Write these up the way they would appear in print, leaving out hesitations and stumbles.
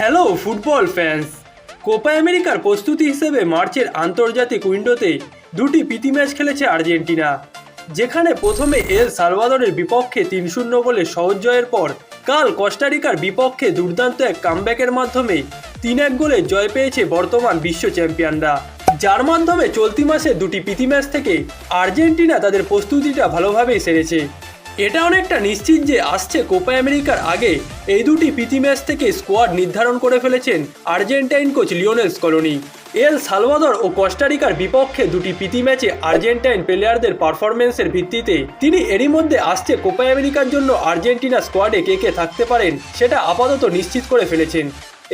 Hello football fans, Copa আমেরিকার প্রস্তুতি হিসেবে মার্চের আন্তর্জাতিক উইন্ডোতে দুটি প্রীতি ম্যাচ খেলেছে আর্জেন্টিনা, যেখানে প্রথমে এল সালভাদরের বিপক্ষে ৩-০ গোলে সহজ জয়ের পর কাল কস্টারিকার বিপক্ষে দুর্দান্ত এক কামব্যাকের মাধ্যমে ৩-১ গোলে জয় পেয়েছে বর্তমান বিশ্ব চ্যাম্পিয়নরা, যার মাধ্যমে চলতি মাসে দুটি প্রীতি ম্যাচ থেকে আর্জেন্টিনা তাদের প্রস্তুতিটা ভালোভাবেই সেরেছে। এটা অনেকটা নিশ্চিত যে আসছে কোপা আমেরিকার আগে এই দুটি প্রীতি ম্যাচ থেকে স্কোয়াড নির্ধারণ করে ফেলেছেন Argentine coach Lionel Scaloni. El Salvador ও কস্টারিকার বিপক্ষে দুটি প্রীতি ম্যাচে আর্জেন্টাইন প্লেয়ারদের পারফরমেন্সের ভিত্তিতে তিনি এরই মধ্যে আসছে কোপা আমেরিকার জন্য আর্জেন্টিনা স্কোয়াডে কে কে থাকতে পারেন সেটা আপাতত নিশ্চিত করে ফেলেছেন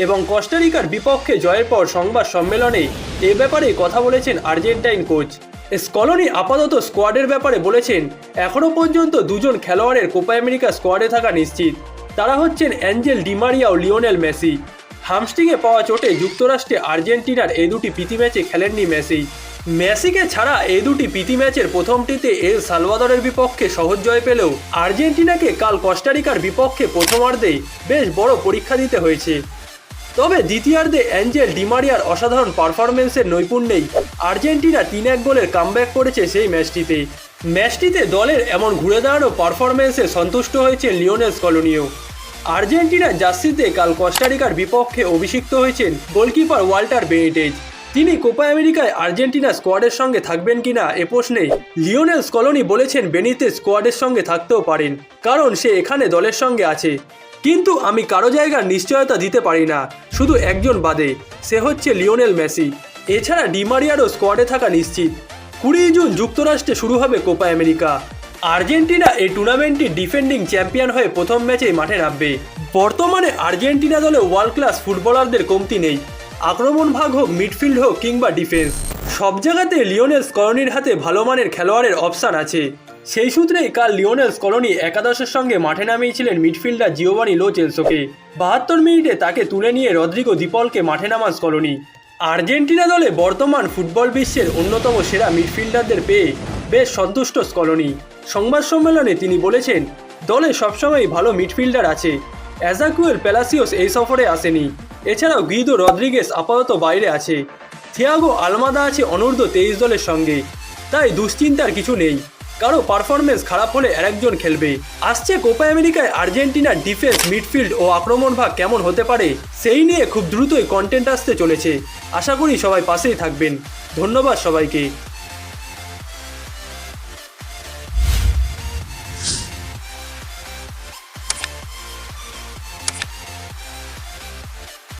এবং কস্টারিকার বিপক্ষে জয়ের পর সংবাদ সম্মেলনে এ ব্যাপারে কথা বলেছেন আর্জেন্টাইন কোচ স্কলোনি। আপাতত স্কোয়াডের ব্যাপারে বলেছেন, এখনও পর্যন্ত দুজন খেলোয়াড়ের কোপা আমেরিকা স্কোয়াডে থাকা নিশ্চিত। তারা হচ্ছেন অ্যাঞ্জেল ডিমারিয়া ও লিওনেল মেসি। হামস্ট্রিংয়ে পাওয়া চোটে যুক্তরাষ্ট্রে আর্জেন্টিনার এই দুটি প্রীতি ম্যাচে খেলেননি মেসিকে ছাড়া এই দুটি প্রীতি ম্যাচের প্রথমটিতে এল সালভাদরের বিপক্ষে সহজ জয় পেলেও আর্জেন্টিনাকে কাল কস্টারিকার বিপক্ষে প্রথমার্ধে বেশ বড় পরীক্ষা দিতে হয়েছে। তবে দ্বিতীয়ার্ধে অ্যাঞ্জেল ডিমারিয়ার অসাধারণ পারফরমেন্সের নৈপুণ্যেই আর্জেন্টিনা ৩-১ গোলের কামব্যাক করেছে সেই ম্যাচটিতে দলের এমন ঘুরে দাঁড়ানো পারফরমেন্সে সন্তুষ্ট হয়েছে লিওনেল স্কলোনিও। আর্জেন্টিনার জার্সিতে কাল কস্টারিকার বিপক্ষে অভিষিক্ত হয়েছেন গোলকিপার ওয়াল্টার বেনিটেজ। তিনি কোপা আমেরিকায় আর্জেন্টিনা স্কোয়াডের সঙ্গে থাকবেন কিনা এ প্রশ্নে লিওনেল স্কলোনি বলেছেন, বেনিতেজ স্কোয়াডের সঙ্গে থাকতেও পারেন, কারণ সে এখানে দলের সঙ্গে আছে, কিন্তু আমি কারো জায়গার নিশ্চয়তা দিতে পারি না, শুধু একজন বাদে, সে হচ্ছে লিওনেল মেসি। এছাড়া ডিমারিয়ারও স্কোয়াডে থাকা নিশ্চিত। ২০ জুন যুক্তরাষ্ট্রে শুরু হবে কোপা আমেরিকা। আর্জেন্টিনা এই টুর্নামেন্টটির ডিফেন্ডিং চ্যাম্পিয়ন হয়ে প্রথম ম্যাচেই মাঠে নামবে। বর্তমানে আর্জেন্টিনা দলে ওয়ার্ল্ড ক্লাস ফুটবলারদের কমতি নেই, আক্রমণ ভাগ হোক, মিডফিল্ড হোক কিংবা ডিফেন্স, সব জায়গাতে লিওনেল স্কলোনির হাতে ভালো মানের খেলোয়াড়ের অপশান আছে। সেই সূত্রেই কাল লিওনেল স্কলোনি একাদশের সঙ্গে মাঠে নামিয়েছিলেন মিডফিল্ডার জিওভানি লো চেলসোকে। ৭২ মিনিটে তাকে তুলে নিয়ে রদ্রিগো দিপলকে মাঠে নামান স্কলোনি। আর্জেন্টিনা দলে বর্তমান ফুটবল বিশ্বের অন্যতম সেরা মিডফিল্ডারদের পেয়ে বেশ সন্তুষ্ট স্কলোনি। সংবাদ সম্মেলনে তিনি বলেছেন, দলে সবসময়ই ভালো মিডফিল্ডার আছে। এজাকুয়েল প্যালাসিওস এই সফরে আসেনি। এছাড়াও গুইদো রদ্রিগেস আপাতত বাইরে আছে। থিয়াগো আলমাদা আছে অনূর্ধ্ব ২৩ দলের সঙ্গে। তাই দুশ্চিন্তার কিছু নেই, কারো পারফরমেন্স খারাপ হলে আরেকজন খেলবে। আসছে কোপা আমেরিকায় আর্জেন্টিনার ডিফেন্স, মিডফিল্ড ও আক্রমণ ভাগ কেমন হতে পারে সেই নিয়ে খুব দ্রুতই কন্টেন্ট আসতে চলেছে। আশা করি সবাই পাশেই থাকবেন। ধন্যবাদ সবাইকে।